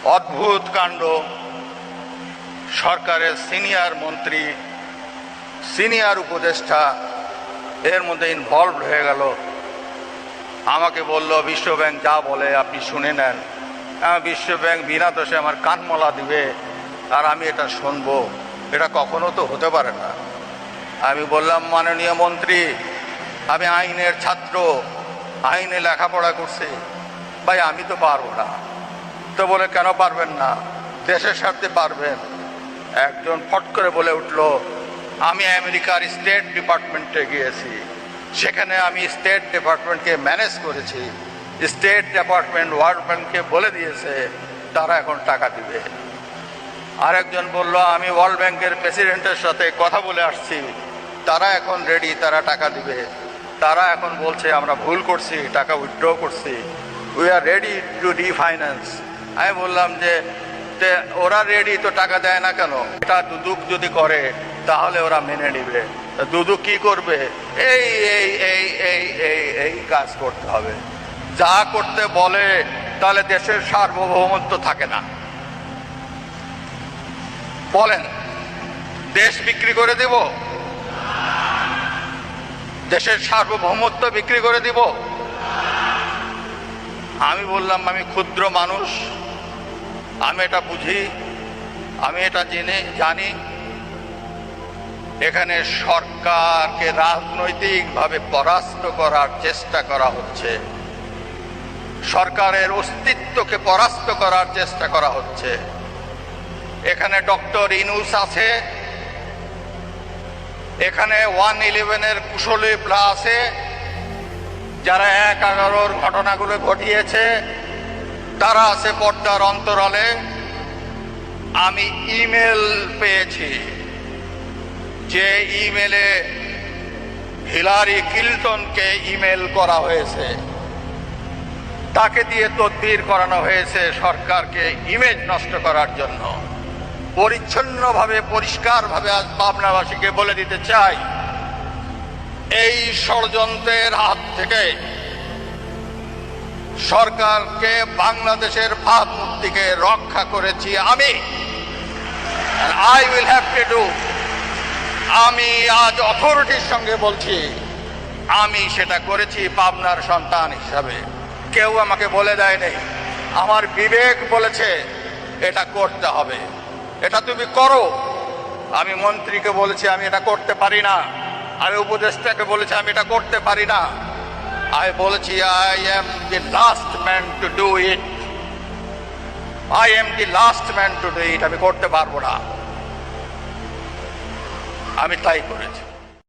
অদ্ভুত কাণ্ড। সরকারের সিনিয়র মন্ত্রী, সিনিয়র উপদেষ্টা এর মধ্যে ইনভলভ হয়ে গেল। আমাকে বলল বিশ্বব্যাংক যা বলে আপনি শুনে নেন। বিশ্বব্যাংক বিনা দোষে আমার কানমলা দিবে আর আমি এটা শুনবো, এটা কখনো তো হতে পারে না। আমি বললাম, মাননীয় মন্ত্রী, আমি আইনের ছাত্র, আইনে লেখাপড়া করছি, ভাই আমি তো পারবো না। তো বলে, কেন পারবেন না? দেশের স্বার্থে পারবেন। একজন ফট করে বলে উঠল, আমি আমেরিকার স্টেট ডিপার্টমেন্টে গিয়েছি, সেখানে আমি স্টেট ডিপার্টমেন্টকে ম্যানেজ করেছি। স্টেট ডিপার্টমেন্ট ওয়ার্ল্ড ব্যাংককে বলে দিয়েছে তারা এখন টাকা দিবে। আরেকজন বলল, আমি ওয়ার্ল্ড ব্যাংকের প্রেসিডেন্টের সাথে কথা বলে আসছি, তারা এখন রেডি, তারা টাকা দিবে। তারা এখন বলছে আমরা ভুল করছি, টাকা উইথড্র করছি, we are ready to refinance. আমি বললাম যে ওরা রেডি তো টাকা দেয় না কেন? এটা দুদক যদি করে তাহলে ওরা মেনে নিবে। দুদক কি করবে? এই এই এই এই এই এই কাজ করতে হবে। যা করতে বলে তাহলে দেশের সার্বভৌমত্ব থাকে না। বলেন, দেশ বিক্রি করে দেব? দেশের সার্বভৌমত্ব বিক্রি করে দিব? আমি বললাম, আমি ক্ষুদ্র মানুষ, আমি এটা বুঝি, আমি এটা জানি এখানে সরকারকে রাজনৈতিকভাবে পরাস্ত করার চেষ্টা করা হচ্ছে, সরকারের অস্তিত্বকে পরাস্ত করার চেষ্টা করা হচ্ছে। এখানে ডক্টর ইউনূস আছে, এখানে 111-এর কুশলীরা আছে, যারা 1/11-র ঘটনাগুলো ঘটিয়েছে, তারা আছে পর্দার অন্তরালে। আমি ইমেল পেয়েছি, যে ইমেলে হিলারি ক্লিনটনকে ইমেল করা হয়েছে, তাকে দিয়ে তদবির করানো হয়েছে সরকারকে ইমেজ নষ্ট করার জন্য। পরিচ্ছন্নভাবে, পরিষ্কারভাবে আজ পাবনাবাসীকে বলে দিতে চাই, এই ষড়যন্ত্রের হাত থেকে সরকারকে, বাংলাদেশের ভাবমূর্তিকে রক্ষা করেছি আমি। I will have to do. আমি আজ অথরিটির সঙ্গে বলছি, আমি সেটা করেছি পাবনার সন্তান হিসাবে। কেউ আমাকে বলে দেয় নাই, আমার বিবেক বলেছে এটা করতে হবে, এটা তুমি করো। আমি মন্ত্রীকে বলেছি আমি এটা করতে পারি না, আমি উপদেষ্টাকে বলেছি আমি এটা করতে পারি না। আমি বলেছি I am the last man to do it, I am the last man to do it, আমি করতে পারবো না। আমি তাই করেছি।